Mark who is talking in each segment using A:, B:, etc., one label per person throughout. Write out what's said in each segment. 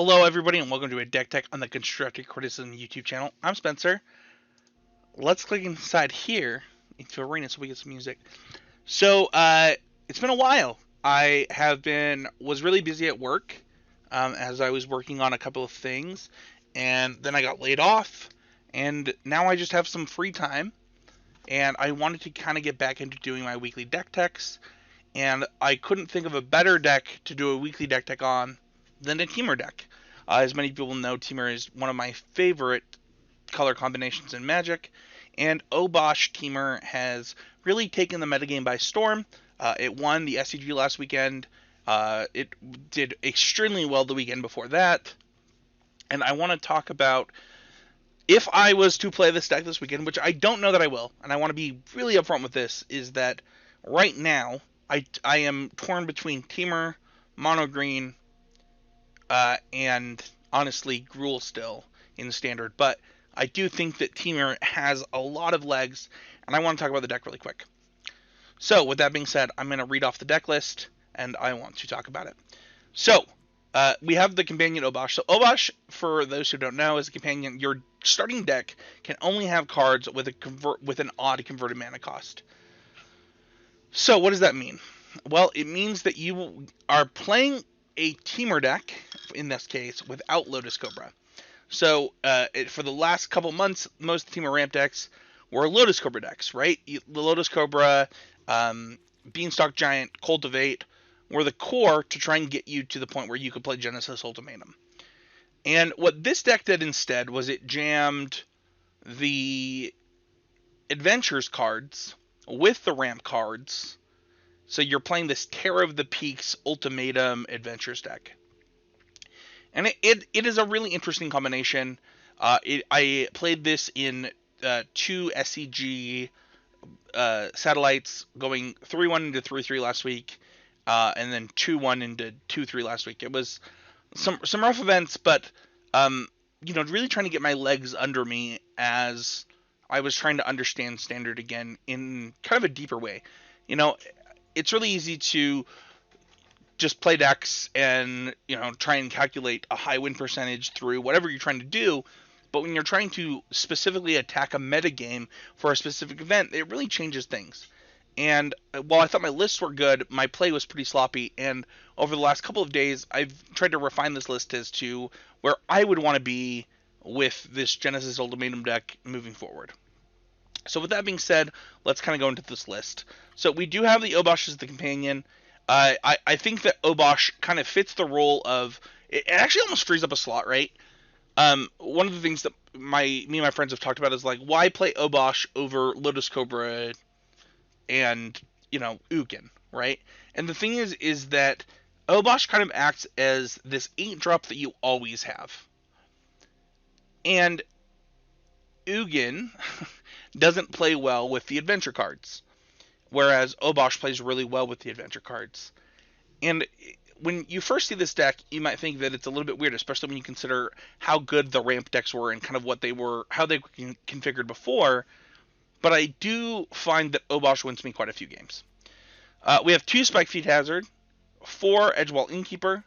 A: Hello, everybody, and welcome to a Deck Tech on the Constructive Criticism YouTube channel. I'm Spencer. Let's click inside here into Arena so we get some music. So, it's been a while. Was really busy at work as I was working on a couple of things, and then I got laid off, and now I just have some free time, and I wanted to kind of get back into doing my weekly Deck Techs, and I couldn't think of a better deck to do a weekly Deck Tech on than a Temur deck. As many people know, Temur is one of my favorite color combinations in Magic, and Obosh Temur has really taken the metagame by storm. It won the SCG last weekend. It did extremely well the weekend before that, and I want to talk about if I was to play this deck this weekend, which I don't know that I will, and I want to be really upfront with this, is that right now I am torn between Temur, Mono Green, and honestly, Gruul still in Standard. But I do think that Temur has a lot of legs, and I want to talk about the deck really quick. So, with that being said, I'm going to read off the deck list, and I want to talk about it. So, we have the companion Obosh. So, Obosh, for those who don't know, is a companion. Your starting deck can only have cards with an odd converted mana cost. So, what does that mean? Well, it means that you are playing a Temur deck, in this case, without Lotus Cobra. So, for the last couple months, most Temur Ramp decks were Lotus Cobra decks, right? The Lotus Cobra, Beanstalk Giant, Cultivate were the core to try and get you to the point where you could play Genesis Ultimatum. And what this deck did instead was it jammed the Adventures cards with the Ramp cards. So you're playing this Terror of the Peaks Ultimatum Adventures deck. And it is a really interesting combination. I played this in 2 SCG satellites, going 3-1 into 3-3 last week, and then 2-1 into 2-3 last week. It was some rough events, but really trying to get my legs under me as I was trying to understand Standard again in kind of a deeper way. It's really easy to just play decks and, try and calculate a high win percentage through whatever you're trying to do. But when you're trying to specifically attack a metagame for a specific event, it really changes things. And while I thought my lists were good, my play was pretty sloppy. And over the last couple of days, I've tried to refine this list as to where I would want to be with this Genesis Ultimatum deck moving forward. So with that being said, let's kind of go into this list. So we do have the Obosh as the companion. I think that Obosh kind of fits the role of... It actually almost frees up a slot, right? One of the things that me and my friends have talked about is, like, why play Obosh over Lotus Cobra and, Ugin, right? And the thing is that Obosh kind of acts as this 8-drop that you always have. And Ugin doesn't play well with the adventure cards, whereas Obosh plays really well with the adventure cards. And when you first see this deck, you might think that it's a little bit weird, especially when you consider how good the ramp decks were and kind of how they were configured before. But I do find that Obosh wins me quite a few games. We have 2 Spikey Hazard, 4 Edgewall Innkeeper,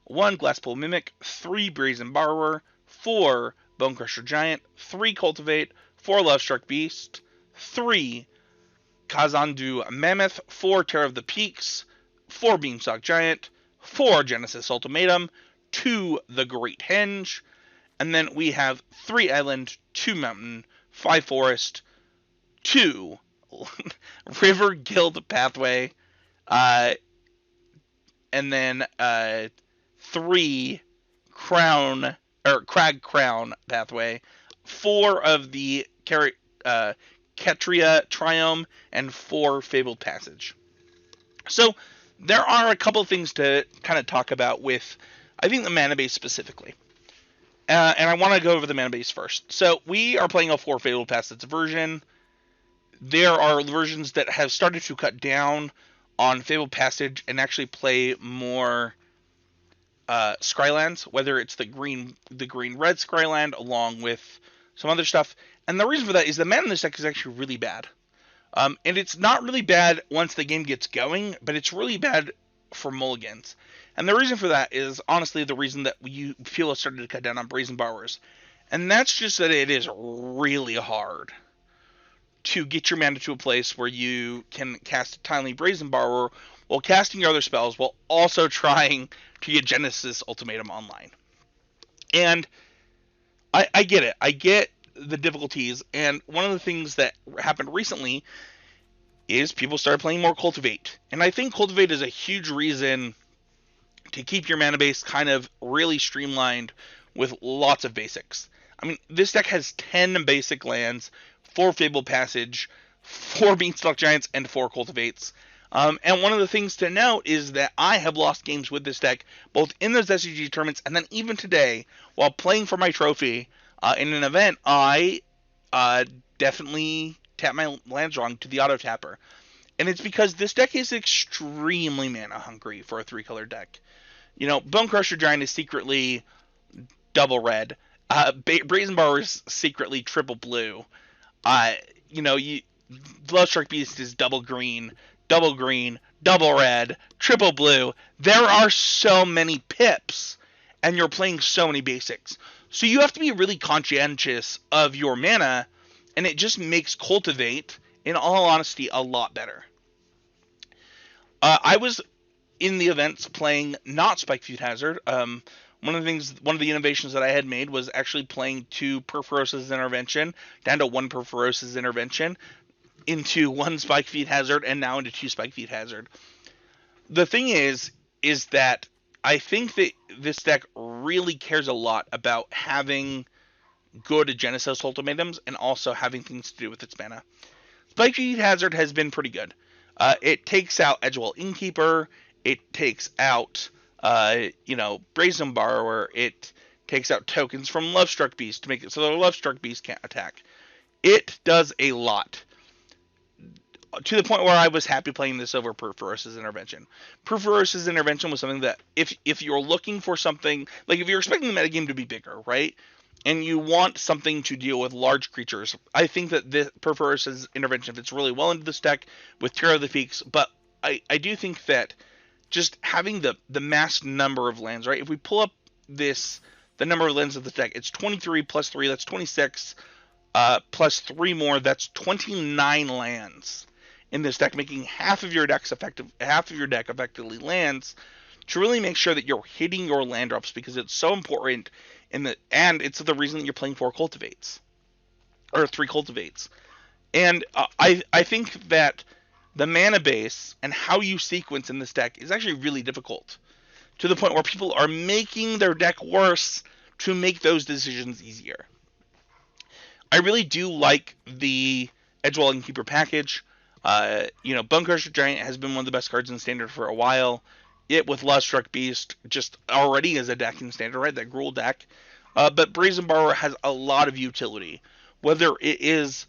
A: 1 Glasspool Mimic, 3 Brazen Borrower, 4 Bonecrusher Giant, 3 Cultivate, 4 Lovestruck Beast, 3 Kazandu Mammoth, 4 Terror of the Peaks, 4 Beanstalk Giant, 4 Genesis Ultimatum, 2 The Great Henge, and then we have 3 Island, 2 Mountain, 5 Forest, 2 River Guild Pathway, and then 3 Crag Crown Pathway, 4 of the Ketria Triome, and 4 Fabled Passage. So there are a couple things to kind of talk about with, I think, the mana base specifically. And I want to go over the mana base first. So we are playing a 4 Fabled Passage version. There are versions that have started to cut down on Fabled Passage and actually play more Scrylands, whether it's the green-red Scryland along with some other stuff. And the reason for that is the mana in this deck is actually really bad. And it's not really bad once the game gets going, but it's really bad for mulligans. And the reason for that is honestly the reason that you feel has started to cut down on Brazen Borrowers. And that's just that it is really hard to get your mana to a place where you can cast a timely Brazen Borrower while casting your other spells while also trying to get Genesis Ultimatum online. And I get it. I get the difficulties. And one of the things that happened recently is people started playing more Cultivate. And I think Cultivate is a huge reason to keep your mana base kind of really streamlined with lots of basics. I mean, this deck has 10 basic lands, 4 Fabled Passage, 4 Beanstalk Giants, and 4 Cultivates. And one of the things to note is that I have lost games with this deck, both in those SCG tournaments and then even today, while playing for my trophy in an event, I definitely tap my lands wrong to the auto tapper. And it's because this deck is extremely mana hungry for a 3-color deck. You know, Bone Crusher Giant is secretly double red. Brazen Borrower is secretly triple blue. Bloodstruck Beast is double green, double red, triple blue. There are so many pips, and you're playing so many basics. So you have to be really conscientious of your mana, and it just makes Cultivate, in all honesty, a lot better. I was in the events playing not Spikey Hazard. One of the innovations that I had made was actually playing 2 Perforos's Intervention down to 1 Perforos's Intervention into 1 Spikey Hazard and now into 2 Spikey Hazard. The thing is that I think that this deck really cares a lot about having good Genesis Ultimatums and also having things to do with its mana. Spikey Hazard has been pretty good. It takes out Edgewell Innkeeper. It takes out, Brazen Borrower. It takes out tokens from Lovestruck Beast to make it so the Lovestruck Beast can't attack. It does a lot. To the point where I was happy playing this over Perforos's Intervention. Perforos's Intervention was something that if you're looking for something, like if you're expecting the metagame to be bigger, right? And you want something to deal with large creatures, I think that this Perforos's Intervention fits really well into this deck with Terror of the Peaks, but I do think that just having the mass number of lands, right? If we pull up the number of lands of the deck, it's 23 plus 3, that's 26, plus 3 more, that's 29 lands in this deck, making half of your deck effectively lands, to really make sure that you're hitting your land drops, because it's so important and it's the reason that you're playing 4 Cultivates or 3 Cultivates. And I think that the mana base and how you sequence in this deck is actually really difficult, to the point where people are making their deck worse to make those decisions easier. I really do like the Edgewell Innkeeper package. Bone Crusher Giant has been one of the best cards in Standard for a while. It with Lovestruck Beast just already is a deck in Standard, right? That Gruul deck. But Brazen Borrower has a lot of utility. Whether it is,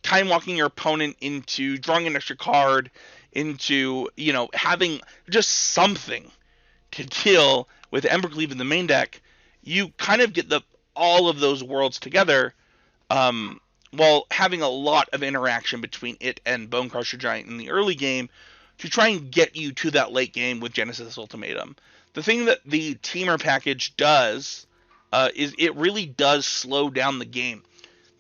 A: time walking your opponent into drawing an extra card, into, having just something to deal with Embercleave in the main deck, you kind of get all of those worlds together, while having a lot of interaction between it and Bone Crusher Giant in the early game to try and get you to that late game with Genesis Ultimatum. The thing that the Temur package does is it really does slow down the game.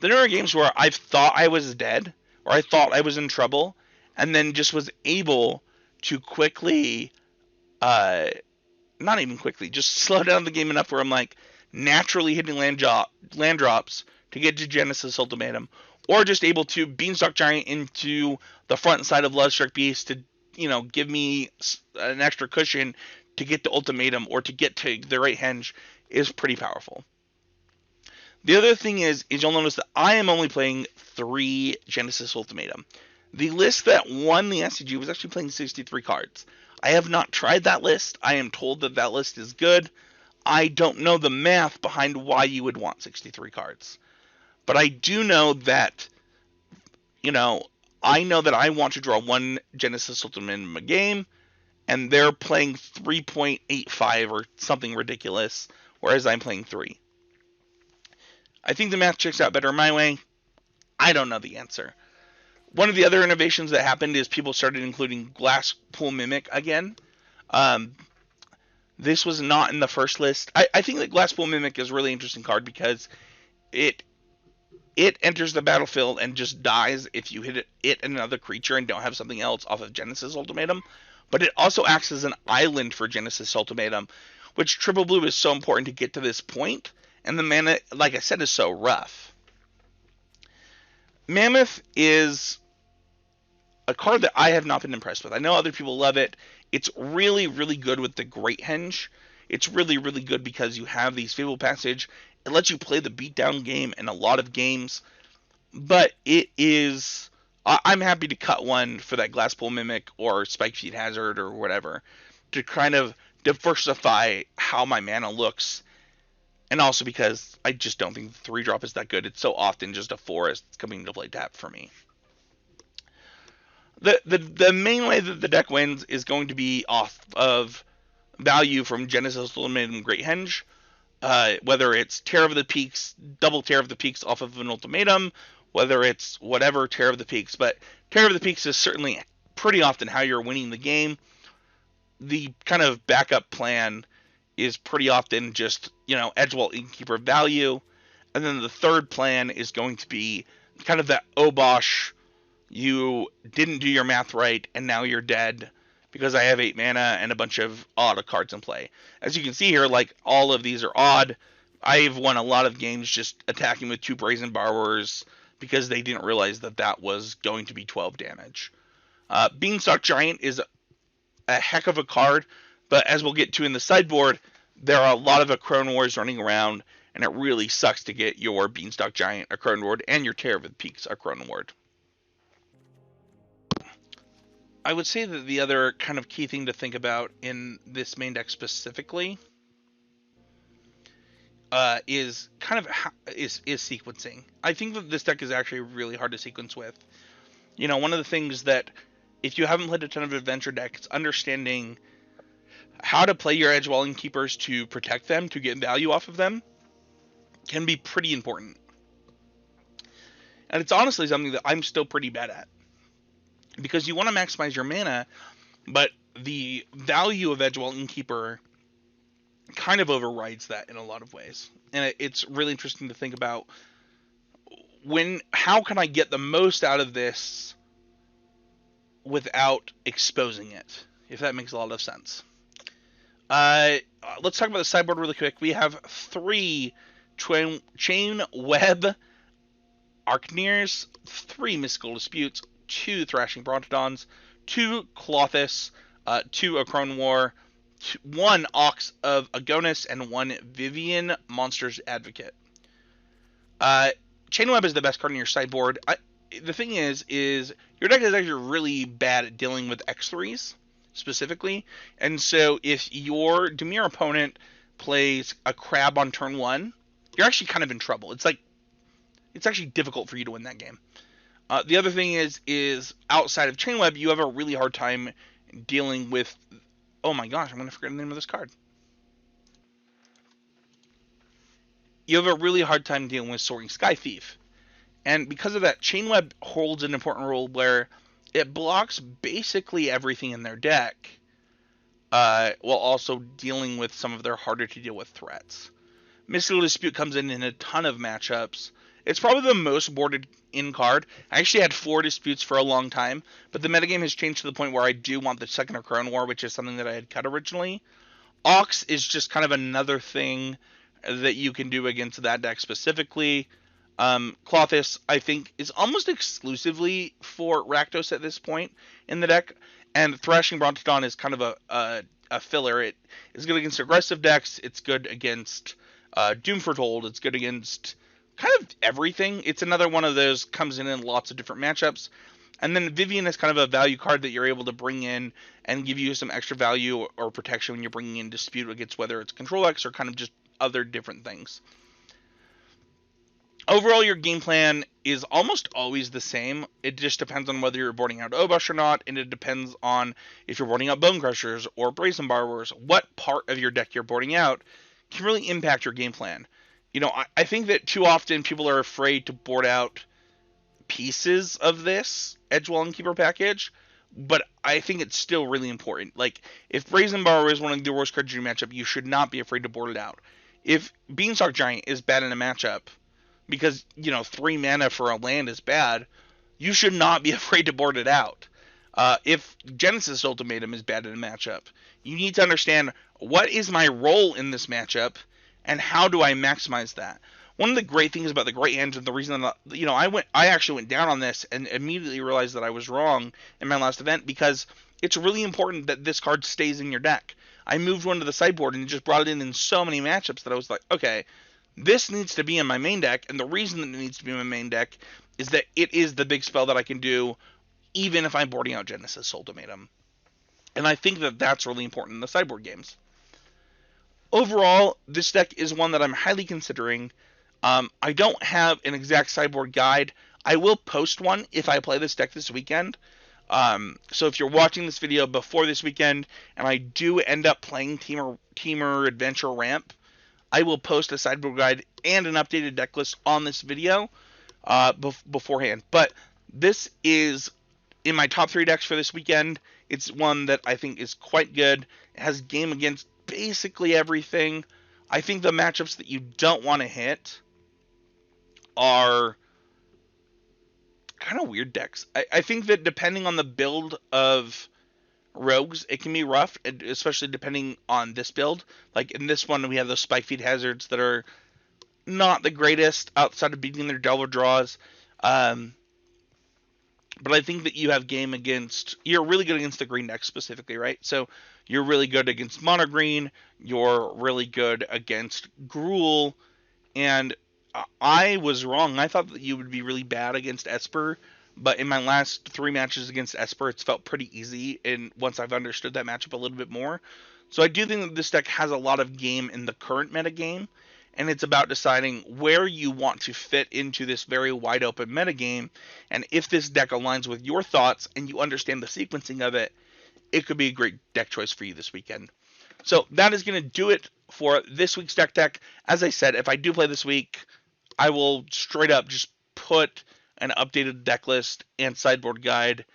A: There are games where I've thought I was dead, or I thought I was in trouble, and then just was able to quickly, not even quickly, just slow down the game enough where I'm like naturally hitting land drops to get to Genesis Ultimatum, or just able to Beanstalk Giant into the front and side of Lovestruck Beast to, give me an extra cushion to get to Ultimatum or to get to the right henge is pretty powerful. The other thing is you'll notice that I am only playing 3 Genesis Ultimatum. The list that won the SCG was actually playing 63 cards. I have not tried that list. I am told that list is good. I don't know the math behind why you would want 63 cards. But I do know that, I want to draw 1 Genesis Ultimatum a game, and they're playing 3.85 or something ridiculous, whereas I'm playing 3. I think the math checks out better my way. I don't know the answer. One of the other innovations that happened is people started including Glass Pool Mimic again. Um, this was not in the first list. I think that Glass Pool Mimic is a really interesting card because it it enters the battlefield and just dies if you hit it and another creature and don't have something else off of Genesis Ultimatum. But it also acts as an island for Genesis Ultimatum, which triple blue is so important to get to this point, and the mana, like I said, is so rough. Mammoth is a card that I have not been impressed with. I know other people love it. It's really, really good with the Great Henge. It's really, really good because you have these Fable Passage. It lets you play the beatdown game in a lot of games, but it is. I'm happy to cut one for that Glasspool Mimic or Spikey Hazard or whatever to kind of diversify how my mana looks, and also because I just don't think the 3-drop is that good. It's so often just a forest coming to play tap for me. The main way that the deck wins is going to be off of value from Genesis Ultimatum Great Henge, whether it's Tear of the Peaks, double Tear of the Peaks off of an Ultimatum, whether it's whatever Tear of the Peaks. But Tear of the Peaks is certainly pretty often how you're winning the game. The kind of backup plan is pretty often just, Edgewall Innkeeper value. And then the third plan is going to be kind of that Obosh, you didn't do your math right, and now you're dead because I have 8 mana and a bunch of odd cards in play. As you can see here, like, all of these are odd. I've won a lot of games just attacking with 2 Brazen Borrowers because they didn't realize that that was going to be 12 damage. Beanstalk Giant is a heck of a card, but as we'll get to in the sideboard, there are a lot of Acrone Wars running around, and it really sucks to get your Beanstalk Giant Acrone Ward and your Tear of the Peaks Acrone Ward. I would say that the other kind of key thing to think about in this main deck specifically is kind of is sequencing. I think that this deck is actually really hard to sequence with. One of the things that if you haven't played a ton of adventure decks, understanding how to play your Edgewall Innkeepers to protect them, to get value off of them, can be pretty important. And it's honestly something that I'm still pretty bad at. Because you want to maximize your mana, but the value of Edgewall Innkeeper kind of overrides that in a lot of ways. And it's really interesting to think about how can I get the most out of this without exposing it, if that makes a lot of sense. Let's talk about the sideboard really quick. We have 3 Chain Web Archneers, 3 Mystical Disputes, 2 Thrashing Brontodons, 2 Klothys, 2 Acrone War, 1 Ox of Agonis, and 1 Vivian Monsters Advocate. Chainweb is the best card in your sideboard. The thing is your deck is actually really bad at dealing with X3s, specifically. And so if your Dimir opponent plays a Crab on turn 1, you're actually kind of in trouble. It's actually difficult for you to win that game. The other thing is outside of Chainweb, you have a really hard time dealing with... Oh my gosh, I'm going to forget the name of this card. You have a really hard time dealing with Soaring Sky Thief. And because of that, Chainweb holds an important role where it blocks basically everything in their deck, while also dealing with some of their harder to deal with threats. Mystical Dispute comes in a ton of matchups. It's probably the most boarded in card. I actually had 4 disputes for a long time, but the metagame has changed to the point where I do want the second Acrone War, which is something that I had cut originally. Ox is just kind of another thing that you can do against that deck specifically. Klothys, I think, is almost exclusively for Rakdos at this point in the deck, and Thrashing Brontodon is kind of a filler. It is good against aggressive decks. It's good against Doom Foretold. It's good against kind of everything. It's another one of those, comes in lots of different matchups. And then Vivian is kind of a value card that you're able to bring in and give you some extra value or protection when you're bringing in Dispute against whether it's Control X or kind of just other different things. Overall, your game plan is almost always the same. It just depends on whether you're boarding out Obosh or not, and it depends on if you're boarding out Bone Crushers or Brazen Borrowers. What part of your deck you're boarding out can really impact your game plan. I think that too often people are afraid to board out pieces of this Edgewall Keeper package, but I think it's still really important. Like, if Brazen Borrower is one of the worst cards in your matchup, you should not be afraid to board it out. If Beanstalk Giant is bad in a matchup, because, 3 mana for a land is bad, you should not be afraid to board it out. If Genesis Ultimatum is bad in a matchup, you need to understand, what is my role in this matchup, and how do I maximize that? One of the great things about the Great Hands, and the reason that, I actually went down on this and immediately realized that I was wrong in my last event, because it's really important that this card stays in your deck. I moved one to the sideboard and just brought it in so many matchups that I was like, okay, this needs to be in my main deck, and the reason that it needs to be in my main deck is that it is the big spell that I can do even if I'm boarding out Genesis Ultimatum. And I think that that's really important in the sideboard games. Overall, this deck is one that I'm highly considering. I don't have an exact sideboard guide. I will post one if I play this deck this weekend. So if you're watching this video before this weekend, and I do end up playing Temur Adventure Ramp, I will post a sideboard guide and an updated deck list on this video beforehand. But this is in my top 3 decks for this weekend. It's one that I think is quite good. It has game against basically everything. I think the matchups that you don't want to hit are kind of weird decks. I think that depending on the build of rogues, it can be rough, especially depending on this build. Like in this one, we have those Spikey Hazards that are not the greatest outside of beating their Delver draws. But I think that you have game against, you're really good against the green deck specifically, right? So you're really good against mono green, you're really good against Gruul, and I was wrong. I thought that you would be really bad against Esper, but in my last 3 matches against Esper, it's felt pretty easy, and once I've understood that matchup a little bit more. So I do think that this deck has a lot of game in the current meta game, and it's about deciding where you want to fit into this very wide open metagame, and if this deck aligns with your thoughts and you understand the sequencing of it, it could be a great deck choice for you this weekend. So that is going to do it for this week's deck tech. As I said, if I do play this week, I will straight up just put an updated deck list and sideboard guide,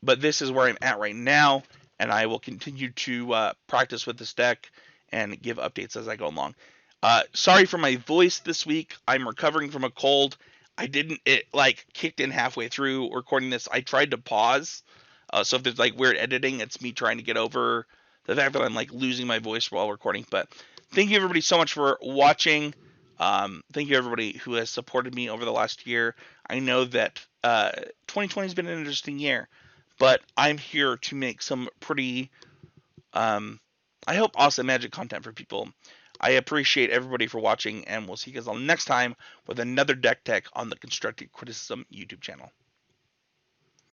A: but this is where I'm at right now, and I will continue to practice with this deck and give updates as I go along. Sorry for my voice this week. I'm recovering from a cold. It kicked in halfway through recording this. I tried to pause. So if there's weird editing, it's me trying to get over the fact that I'm losing my voice while recording. But thank you everybody so much for watching. Thank you everybody who has supported me over the last year. I know that 2020 has been an interesting year, but I'm here to make some pretty, I hope, awesome Magic content for people. I appreciate everybody for watching, and we'll see you guys all next time with another deck tech on the Constructive Criticism YouTube channel.